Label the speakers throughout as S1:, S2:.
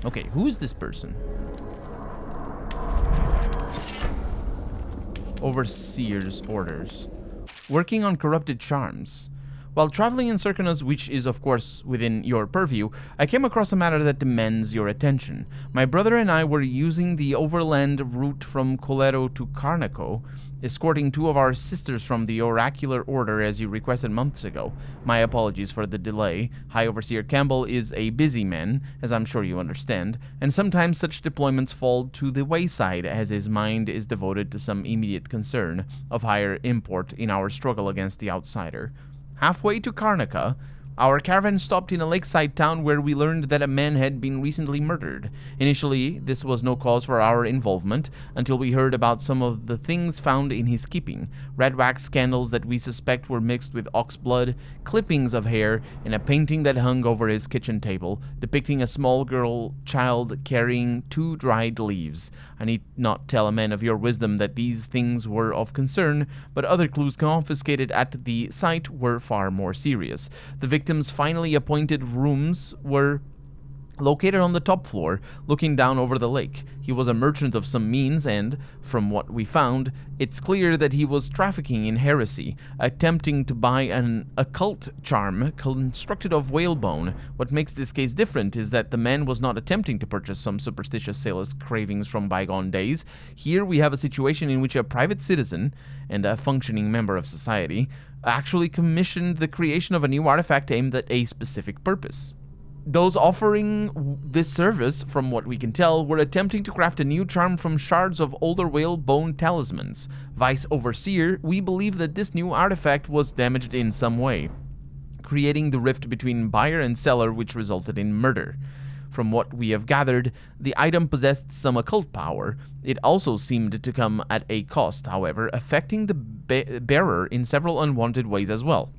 S1: Okay, who is this person? Overseer's orders. Working on corrupted charms. While traveling in Circanus, which is of course within your purview, I came across a matter that demands your attention. My brother and I were using the overland route from Colero to Carnaco, escorting 2 of our sisters from the oracular order as you requested months ago. My apologies for the delay. High Overseer Campbell is a busy man, as I'm sure you understand, and sometimes such deployments fall to the wayside as his mind is devoted to some immediate concern of higher import in our struggle against the outsider. Halfway to Karnaca, our caravan stopped in a lakeside town where we learned that a man had been recently murdered. Initially, this was no cause for our involvement until we heard about some of the things found in his keeping. Red wax candles that we suspect were mixed with ox blood, clippings of hair, and a painting that hung over his kitchen table, depicting a small girl child carrying 2 dried leaves. I need not tell a man of your wisdom that these things were of concern, but other clues confiscated at the site were far more serious. The victim's finally appointed rooms were located on the top floor, looking down over the lake. He was a merchant of some means and, from what we found, it's clear that he was trafficking in heresy, attempting to buy an occult charm constructed of whalebone. What makes this case different is that the man was not attempting to purchase some superstitious sailor's cravings from bygone days. Here we have a situation in which a private citizen and a functioning member of society actually commissioned the creation of a new artifact aimed at a specific purpose. Those offering this service, from what we can tell, were attempting to craft a new charm from shards of older whalebone talismans. Vice Overseer, we believe that this new artifact was damaged in some way, creating the rift between buyer and seller, which resulted in murder. From what we have gathered, the item possessed some occult power. It also seemed to come at a cost, however, affecting the bearer in several unwanted ways as well.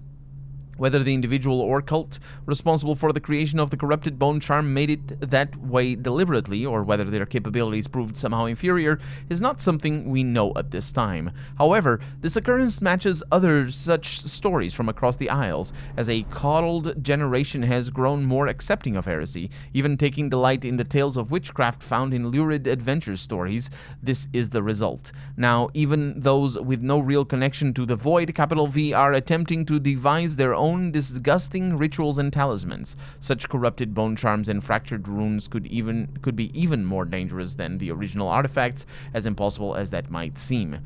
S1: Whether the individual or cult responsible for the creation of the corrupted bone charm made it that way deliberately, or whether their capabilities proved somehow inferior, is not something we know at this time. However, this occurrence matches other such stories from across the Isles, as a coddled generation has grown more accepting of heresy, even taking delight in the tales of witchcraft found in lurid adventure stories. This is the result. Now, even those with no real connection to the Void, capital V, are attempting to devise their own disgusting rituals and talismans. Such corrupted bone charms and fractured runes could be even more dangerous than the original artifacts, as impossible as that might seem.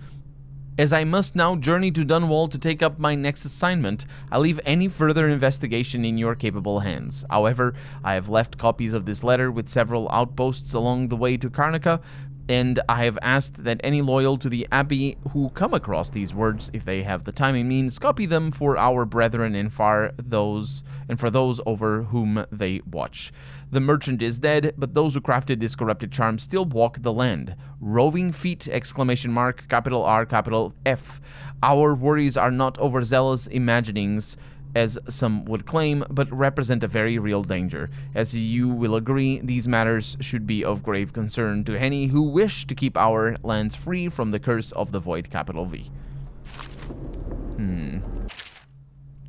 S1: As I must now journey to Dunwall to take up my next assignment, I leave any further investigation in your capable hands. However, I have left copies of this letter with several outposts along the way to Karnaca, and I have asked that any loyal to the Abbey who come across these words, if they have the time and means, copy them for our brethren and for those over whom they watch. The merchant is dead, but those who crafted this corrupted charm still walk the land. Roving feet! Capital R, capital F. Our worries are not overzealous imaginings, as some would claim, but represent a very real danger. As you will agree, these matters should be of grave concern to any who wish to keep our lands free from the curse of the Void, capital V.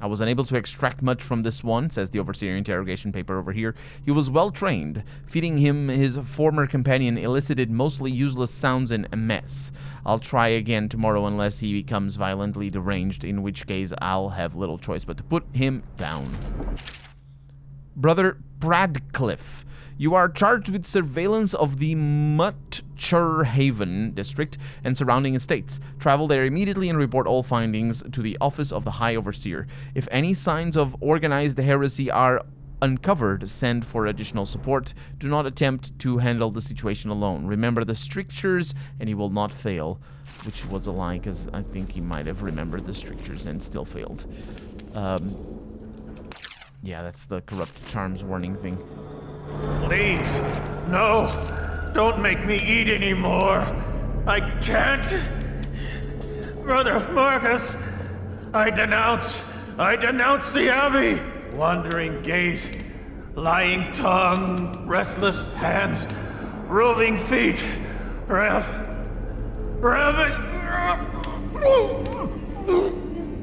S1: I was unable to extract much from this one, says the Overseer interrogation paper over here. He was well trained. Feeding him his former companion elicited mostly useless sounds and a mess. I'll try again tomorrow unless he becomes violently deranged, in which case I'll have little choice but to put him down. Brother Bradcliffe, you are charged with surveillance of the Mutcherhaven district and surrounding estates. Travel there immediately and report all findings to the office of the High Overseer. If any signs of organized heresy are uncovered, send for additional support. Do not attempt to handle the situation alone. Remember the strictures and he will not fail. Which was a lie, because I think he might have remembered the strictures and still failed. Yeah, that's the corrupt charms warning thing.
S2: Please, no, don't make me eat anymore. I can't. Brother Marcus, I denounce the Abbey. Wandering gaze, lying tongue, restless hands, roving feet,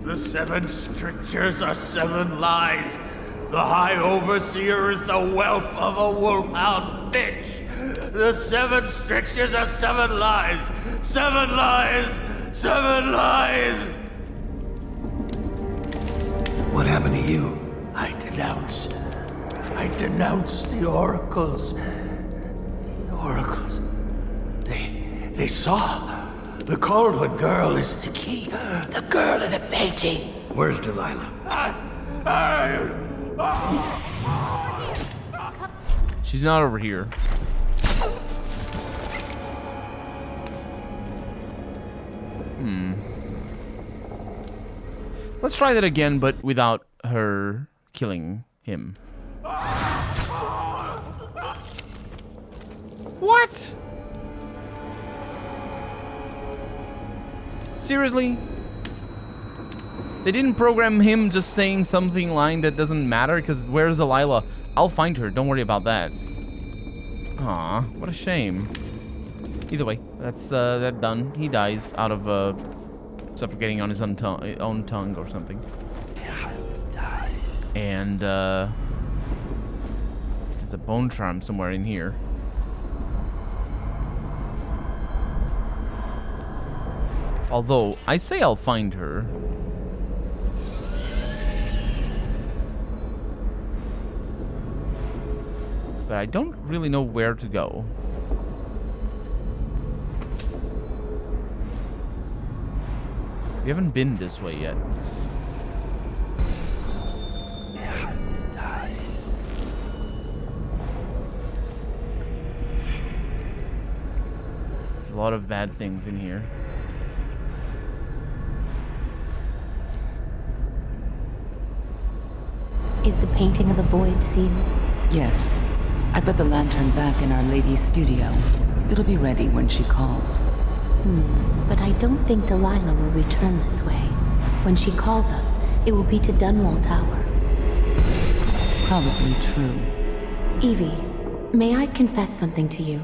S2: The 7 strictures are 7 lies. The High Overseer is the whelp of a wolfhound bitch. The 7 strictures are 7 lies. 7 lies. 7 lies.
S3: What happened to you?
S2: I denounce the oracles. The oracles. They saw. The Cauldron girl is the key. The girl in the painting.
S3: Where's Delilah?
S1: She's not over here. Let's try that again, but without her killing him. What? Seriously? They didn't program him just saying something line that doesn't matter? Because where's Delilah? I'll find her. Don't worry about that. Aw, what a shame. Either way, that's that done. He dies out of suffocating on his own tongue or something. And there's a bone charm somewhere in here. Although I say I'll find her. But I don't really know where to go. We haven't been this way yet. There's a lot of bad things in here.
S4: Is the painting of the void sealed?
S5: Yes. I put the lantern back in Our Lady's studio. It'll be ready when she calls.
S4: But I don't think Delilah will return this way. When she calls us, it will be to Dunwall Tower.
S5: Probably true.
S4: Evie, may I confess something to you?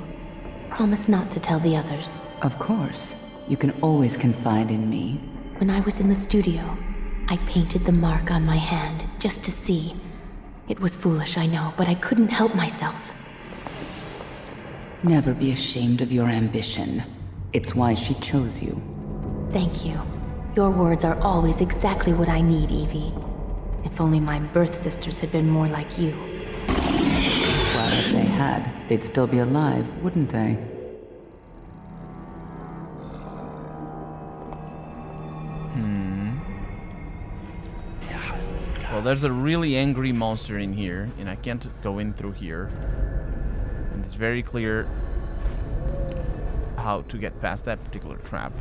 S4: Promise not to tell the others.
S5: Of course. You can always confide in me.
S4: When I was in the studio, I painted the mark on my hand, just to see. It was foolish, I know, but I couldn't help myself.
S5: Never be ashamed of your ambition. It's why she chose you.
S4: Thank you. Your words are always exactly what I need, Evie. If only my birth sisters had been more like you.
S5: Well, if they had, they'd still be alive, wouldn't they?
S1: Well, there's a really angry monster in here, and I can't go in through here. And it's very clear how to get past that particular trap.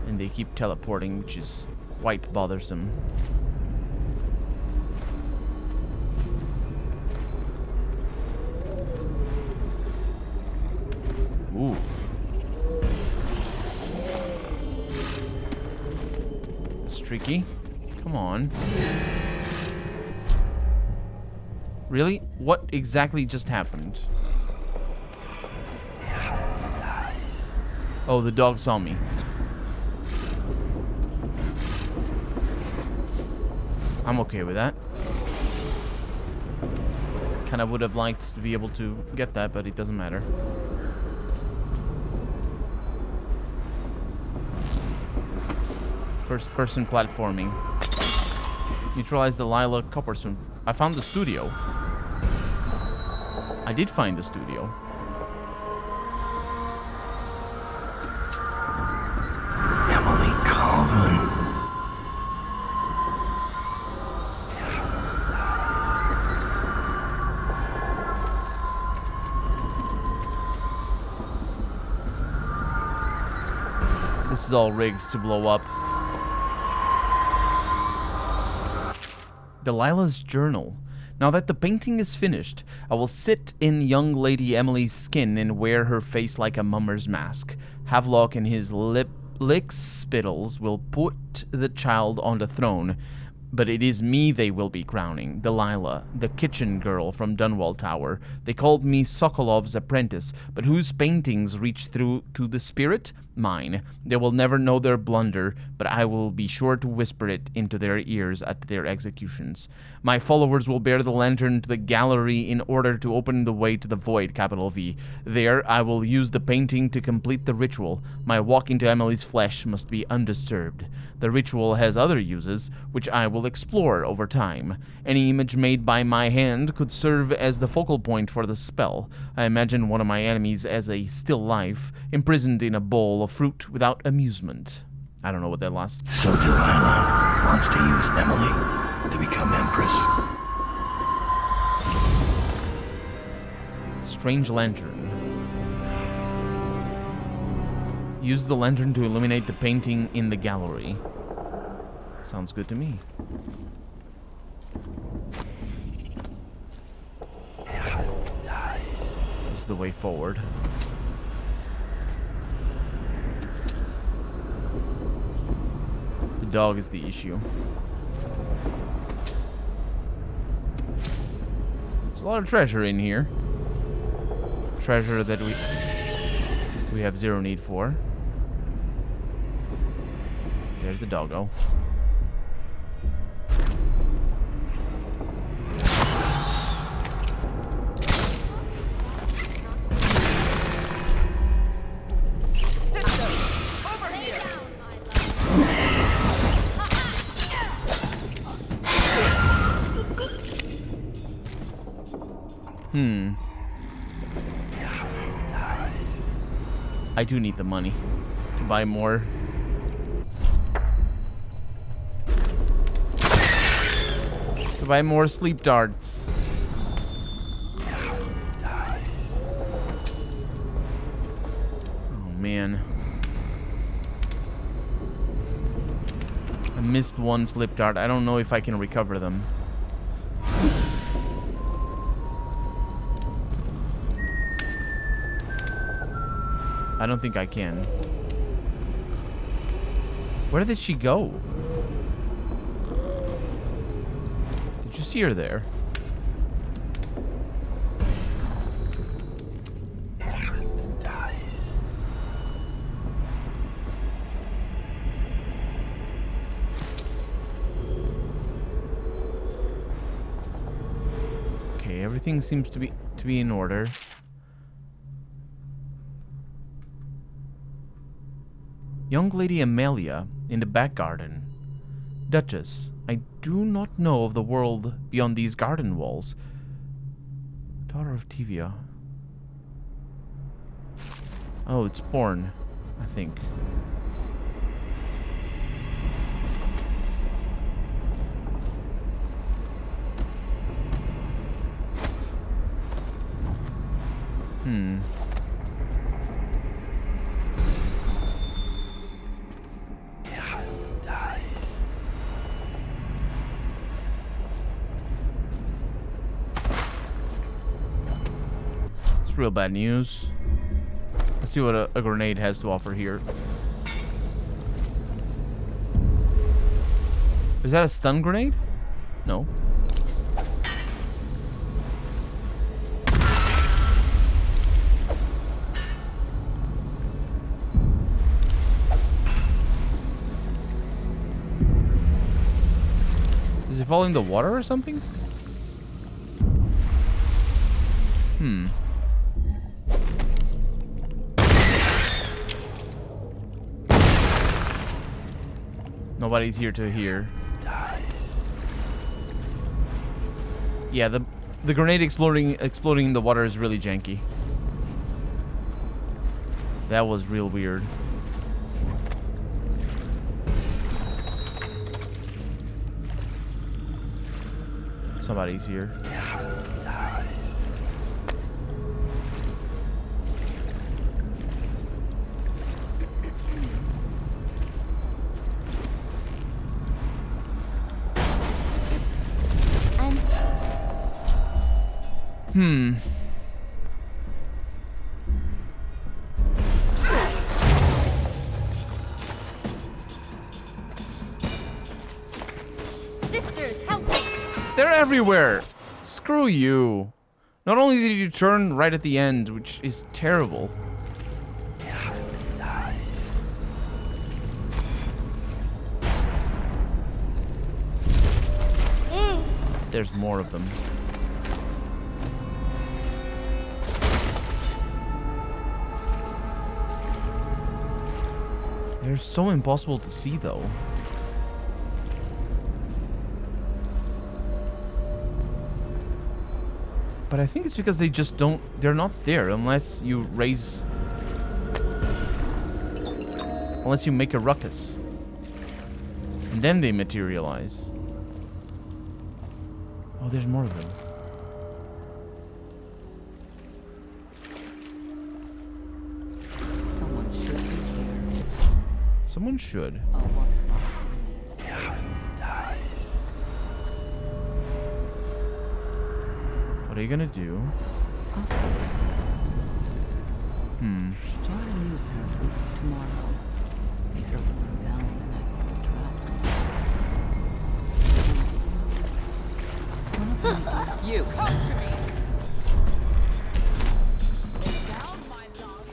S1: And they keep teleporting, which is quite bothersome. Ooh. It's tricky. Come on. Really? What exactly just happened? Oh, the dog saw me. I'm okay with that. Kinda would have liked to be able to get that, but it doesn't matter. First person platforming. Neutralize Delilah Copperstone. I found the studio. I did find the studio.
S3: Emily Calvin.
S1: This is all rigged to blow up. Delilah's journal. Now that the painting is finished, I will sit in young Lady Emily's skin and wear her face like a mummer's mask. Havelock and his lick spittles will put the child on the throne, but it is me they will be crowning, Delilah, the kitchen girl from Dunwall Tower. They called me Sokolov's apprentice, but whose paintings reach through to the spirit? mine. They will never know their blunder, but I will be sure to whisper it into their ears at their executions. My followers will bear the lantern to the gallery in order to open the way to the void, capital V. There, I will use the painting to complete the ritual. My walk into Emily's flesh must be undisturbed. The ritual has other uses, which I will explore over time. Any image made by my hand could serve as the focal point for the spell. I imagine one of my enemies as a still life, imprisoned in a bowl of fruit without amusement. I don't know what that last...
S3: So Delilah wants to use Emily to become Empress.
S1: Strange lantern. Use the lantern to illuminate the painting in the gallery. Sounds good to me. This is the way forward. The dog is the issue. There's a lot of treasure in here. Treasure that we have zero need for. There's the doggo. I do need the money to buy more. To buy more sleep darts. Oh man. I missed one sleep dart. I don't know if I can recover them. I don't think I can. Where did she go? Did you see her there? Okay, everything seems to be in order. Young Lady Amelia in the back garden. Duchess, I do not know of the world beyond these garden walls. Daughter of Tivia. Oh, it's porn, I think. Real bad news. Let's see what a grenade has to offer here. Is that a stun grenade? No. Is it falling in the water or something? Nobody's here to hear. Yeah, the grenade exploding in the water is really janky. That was real weird. Somebody's here.
S6: Sisters, help me!
S1: They're everywhere! Screw you. Not only did you turn right at the end, which is terrible. there's more of them. They're so impossible to see, though. But I think it's because they just don't... They're not there unless you raise... Unless you make a ruckus. And then they materialize. Oh, there's more of them.
S5: Someone should be here.
S1: Someone should. What are you gonna do?
S5: Start a new pair of boots tomorrow. These are worn down and I feel trapped. One of my dears. You come to me. Lay down, my love.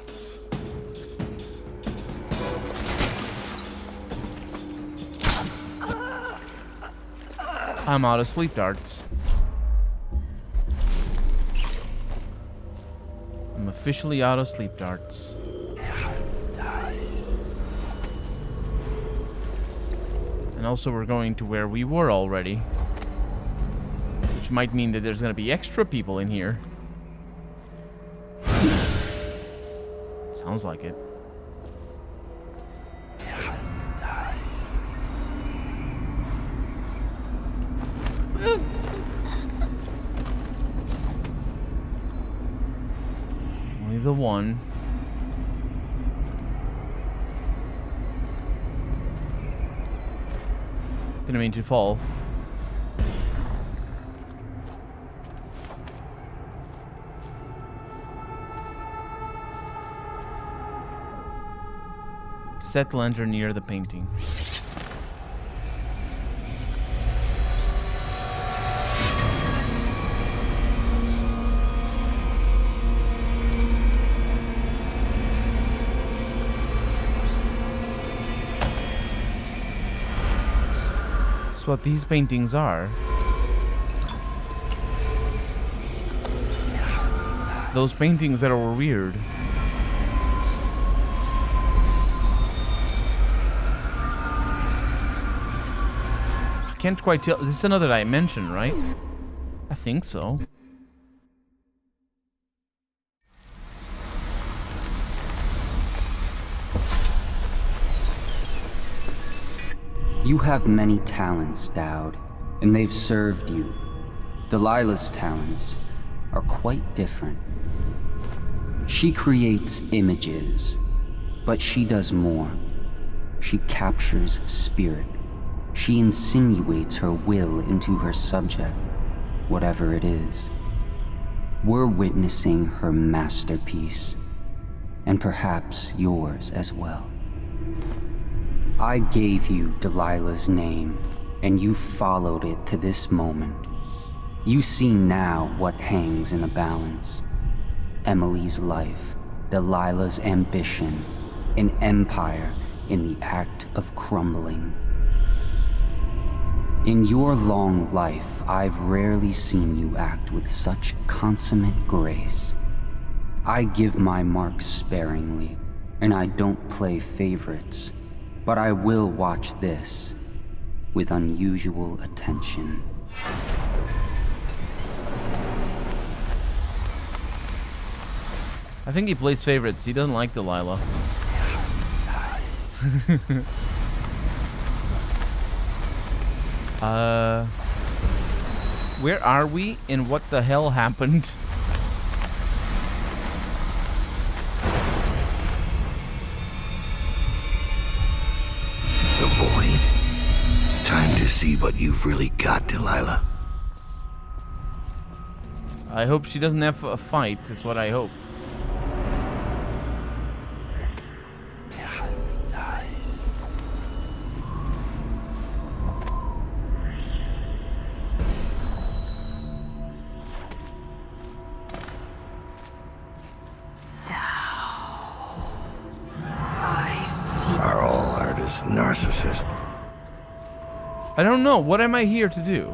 S1: I'm out of sleep darts. I'm officially out of sleep darts. And also we're going to where we were already. Which might mean that there's gonna be extra people in here. Sounds like it. Only the one. Didn't mean to fall. Set lantern near the painting. That's what these paintings are. Those paintings that are weird. I can't quite tell. This is another dimension, right? I think so.
S7: You have many talents, Dowd, and they've served you. Delilah's talents are quite different. She creates images, but she does more. She captures spirit. She insinuates her will into her subject, whatever it is. We're witnessing her masterpiece, and perhaps yours as well. I gave you Delilah's name, and you followed it to this moment. You see now what hangs in the balance. Emily's life, Delilah's ambition, an empire in the act of crumbling. In your long life, I've rarely seen you act with such consummate grace. I give my marks sparingly, and I don't play favorites. But I will watch this with unusual attention.
S1: I think he plays favorites. He doesn't like Delilah. Where are we and what the hell happened?
S3: The void. Time to see what you've really got, Delilah.
S1: I hope she doesn't have a fight. That's what I hope.
S3: Are all artists narcissists?
S1: I don't know. What am I here to do?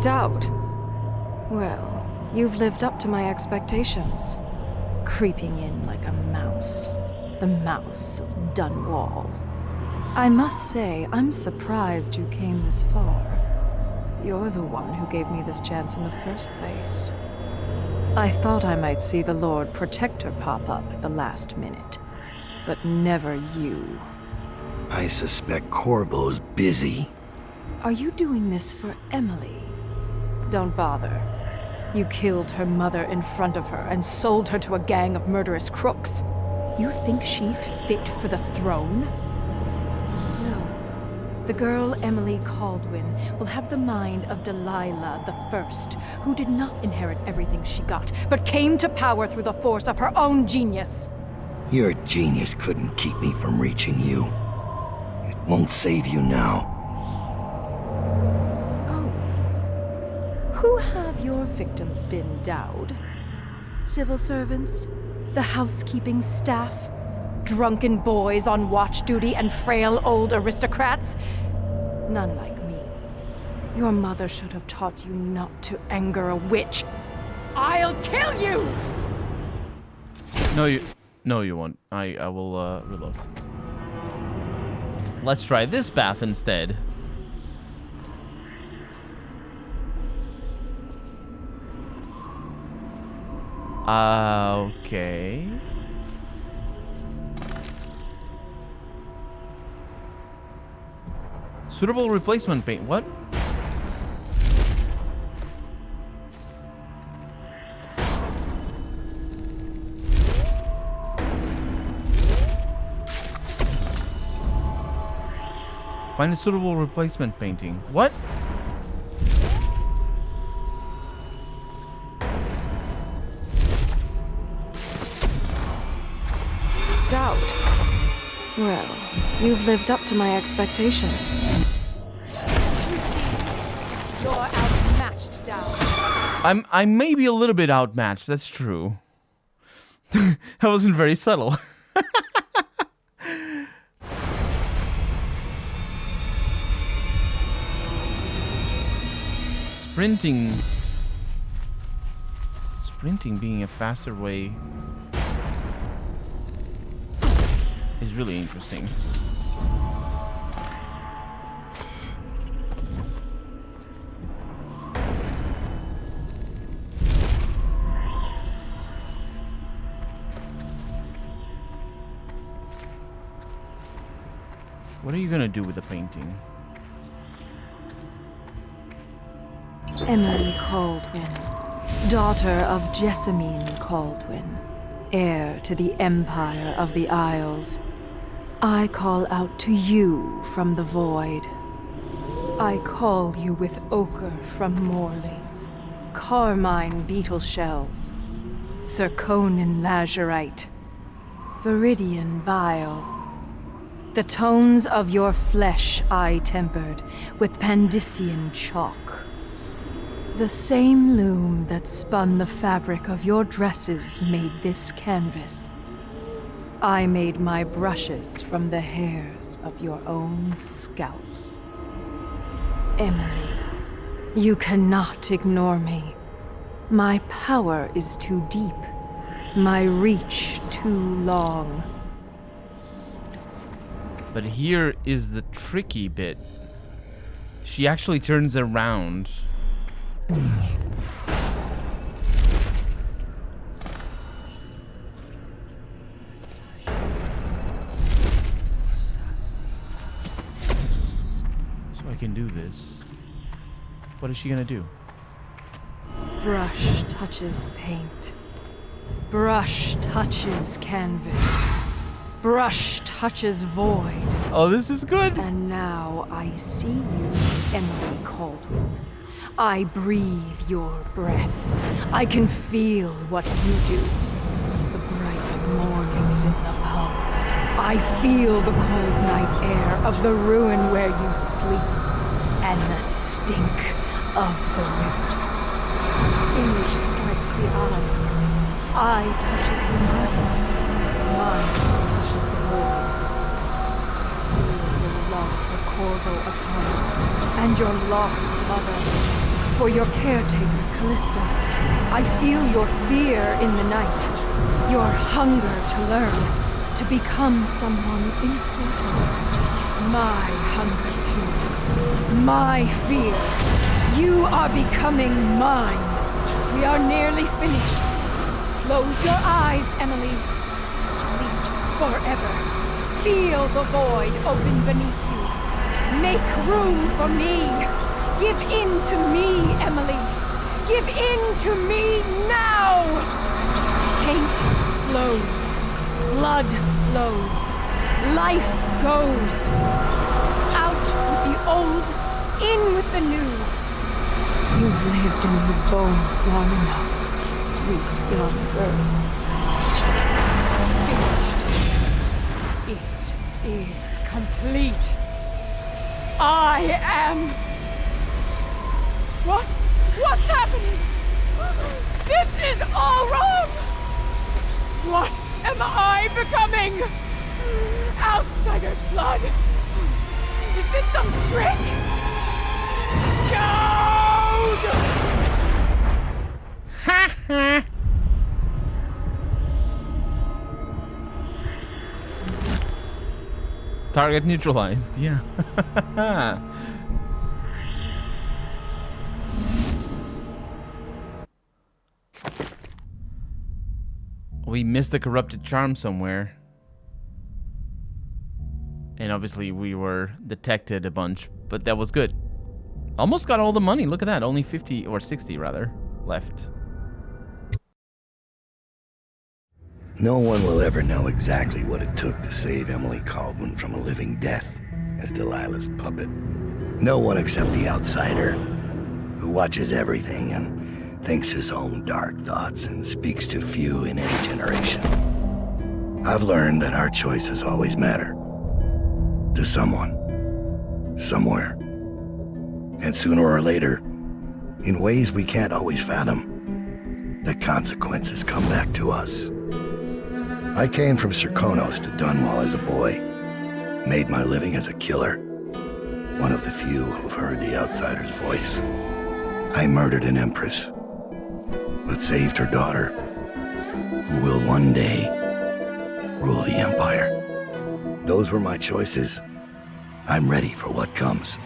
S8: Dowd. Well, you've lived up to my expectations. Creeping in like a mouse. The mouse of Dunwall. I must say, I'm surprised you came this far. You're the one who gave me this chance in the first place. I thought I might see the Lord Protector pop up at the last minute, but never you.
S3: I suspect Corvo's busy.
S8: Are you doing this for Emily? Don't bother. You killed her mother in front of her and sold her to a gang of murderous crooks. You think she's fit for the throne? No. The girl Emily Kaldwin will have the mind of Delilah the First, who did not inherit everything she got, but came to power through the force of her own genius.
S3: Your genius couldn't keep me from reaching you. It won't save you now.
S8: Who have your victims been, Dowd? Civil servants? The housekeeping staff? Drunken boys on watch duty and frail old aristocrats? None like me. Your mother should have taught you not to anger a witch. I'll kill you!
S1: No, you won't. I will reload. Let's try this bath instead. Okay. Suitable replacement paint. What? Find a suitable replacement painting. What?
S8: Dowd. Well, you've lived up to my expectations. You're outmatched, Dowd.
S1: I may be a little bit outmatched, that's true. That wasn't very subtle. Sprinting being a faster way is really interesting. What are you gonna do with the painting?
S8: Emily Kaldwin, daughter of Jessamine Kaldwin, heir to the Empire of the Isles. I call out to you from the void. I call you with ochre from Morley, carmine beetle shells, zirconin lazurite, viridian bile. The tones of your flesh I tempered with Pandician chalk. The same loom that spun the fabric of your dresses made this canvas. I made my brushes from the hairs of your own scalp. Emily, you cannot ignore me. My power is too deep, my reach too long.
S1: But here is the tricky bit. She actually turns around. So I can do this. What is she gonna do?
S8: Brush touches paint. Brush touches canvas. Brush touches void.
S1: Oh, this is good.
S8: And now I see you, Emily Kaldwin. I breathe your breath. I can feel what you do. The bright mornings in the hub. I feel the cold night air of the ruin where you sleep. And the stink of the river. Image strikes the eye touches the mind. Mind touches the void. Feel your love for Corvo Atama and your lost mother. for your caretaker, Callista. I feel your fear in the night, your hunger to learn, to become someone important. My hunger too, my fear. You are becoming mine. We are nearly finished. Close your eyes, Emily. Sleep forever. Feel the void open beneath you. Make room for me. Give in to me, Emily. Give in to me now! Paint flows. Blood flows. Life goes. Out with the old, in with the new. You've lived in these bones long enough, sweet young girl. Finished. It is complete. I am... What's happening? This is all wrong! What am I becoming? Outsider's blood! Is this some trick? Code!
S1: Target neutralized, yeah. We missed the corrupted charm somewhere. And obviously we were detected a bunch, but that was good. Almost got all the money, look at that. Only 50, or 60 rather, left.
S3: No one will ever know exactly what it took to save Emily Caldwin from a living death as Delilah's puppet. No one except the outsider, who watches everything and thinks his own dark thoughts and speaks to few in any generation. I've learned that our choices always matter. To someone. Somewhere. And sooner or later, in ways we can't always fathom, the consequences come back to us. I came from Serkonos to Dunwall as a boy, made my living as a killer, one of the few who've heard the outsider's voice. I murdered an empress, but saved her daughter, who will one day rule the Empire. Those were my choices. I'm ready for what comes.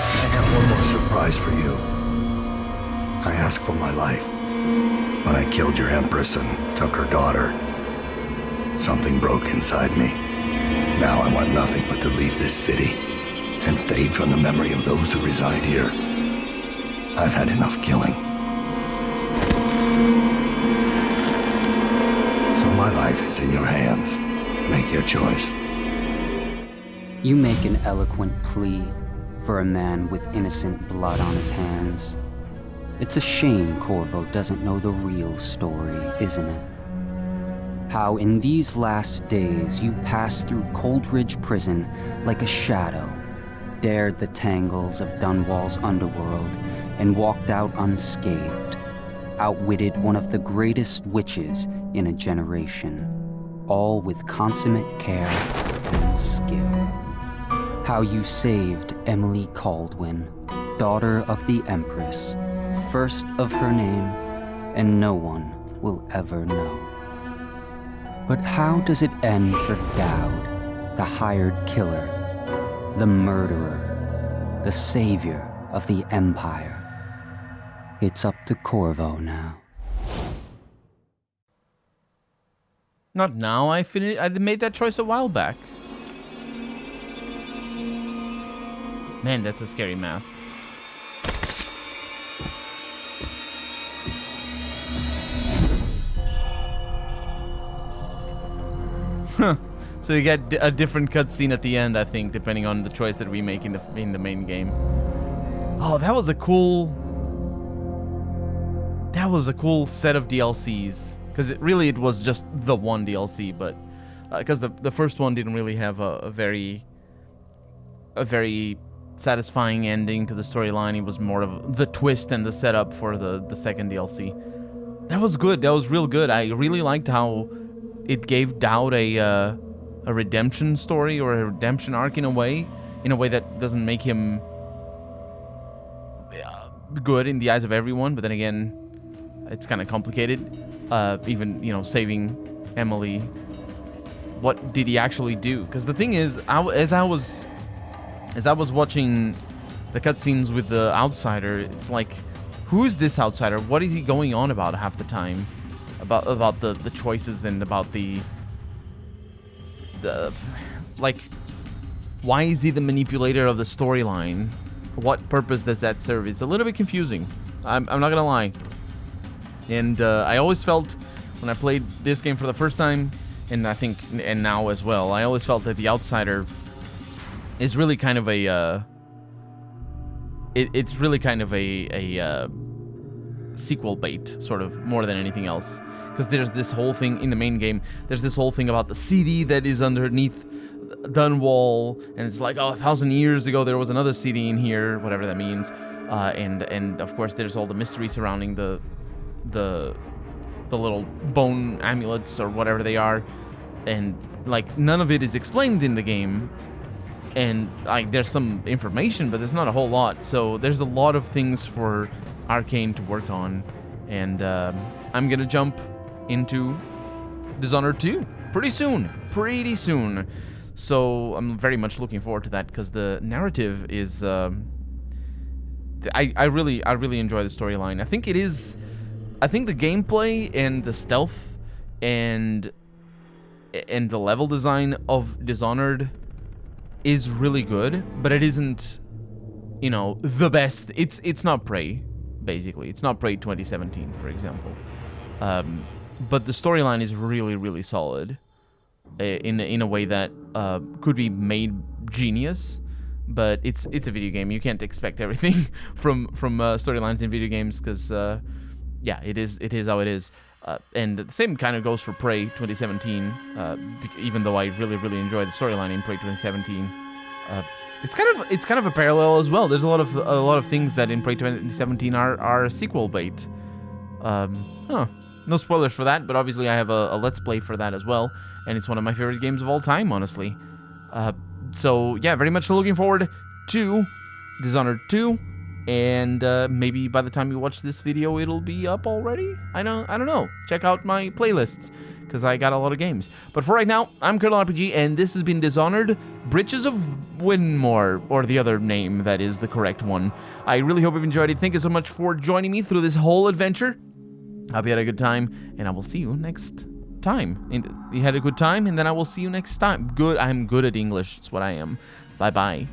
S3: I have one more surprise for you. I asked for my life. When I killed your empress and took her daughter, something broke inside me. Now I want nothing but to leave this city and fade from the memory of those who reside here. I've had enough killing. So my life is in your hands. Make your choice.
S7: You make an eloquent plea for a man with innocent blood on his hands. It's a shame Corvo doesn't know the real story, isn't it? How in these last days you passed through Coldridge Prison like a shadow, dared the tangles of Dunwall's underworld, and walked out unscathed, outwitted one of the greatest witches in a generation, all with consummate care and skill. How you saved Emily Caldwin, daughter of the Empress, first of her name, and no one will ever know. But how does it end for Dowd, the hired killer, the murderer, the savior of the Empire? It's up to Corvo now.
S1: Not now, I made that choice a while back. Man, that's a scary mask. So you get a different cutscene at the end, I think, depending on the choice that we make in the main game. Oh, that was a cool set of DLCs, because it was just the one DLC, but because the first one didn't really have a very satisfying ending to the storyline. It was more of the twist and the setup for the second DLC. That was good. That was real good. I really liked how it gave Dowd a redemption story or a redemption arc in a way that doesn't make him good in the eyes of everyone. But then again, it's kind of complicated. Even, you know, saving Emily. What did he actually do? Because the thing is, as I was watching the cutscenes with the outsider, it's like, who is this outsider? What is he going on about half the time? About the choices and about the like, why is he the manipulator of the storyline? What purpose does that serve? It's a little bit confusing. I'm not gonna lie. And I always felt when I played this game for the first time, and I think and now as well, I always felt that the outsider is really kind of a it's really kind of a sequel bait, sort of, more than anything else. Because there's this whole thing in the main game, there's this whole thing about the CD that is underneath Dunwall, and it's like, oh, 1,000 years ago there was another CD in here, whatever that means. And of course there's all the mystery surrounding the little bone amulets or whatever they are, and like none of it is explained in the game. And like there's some information, but there's not a whole lot. So there's a lot of things for Arcane to work on, and I'm gonna jump into Dishonored 2 pretty soon. So I'm very much looking forward to that, because the narrative is I really enjoy the storyline. I think the gameplay and the stealth and the level design of Dishonored is really good, but it isn't, you know, the best. It's not Prey, basically. It's not Prey 2017, for example. But the storyline is really, really solid in a way that could be made genius. But it's a video game. You can't expect everything from storylines in video games, because yeah, it is how it is. And the same kind of goes for Prey 2017. Even though I really, really enjoyed the storyline in Prey 2017, it's kind of a parallel as well. There's a lot of things that in Prey 2017 are sequel bait. No spoilers for that, but obviously I have a Let's Play for that as well, and it's one of my favorite games of all time, honestly. So yeah, very much looking forward to Dishonored 2. And maybe by the time you watch this video, it'll be up already? I don't know. Check out my playlists, because I got a lot of games. But for right now, I'm Colonel RPG, and this has been Dishonored, Bridges of Winmore, or the other name that is the correct one. I really hope you've enjoyed it. Thank you so much for joining me through this whole adventure. Hope you had a good time, and I will see you next time. You had a good time, and then I will see you next time. Good. I'm good at English. That's what I am. Bye-bye.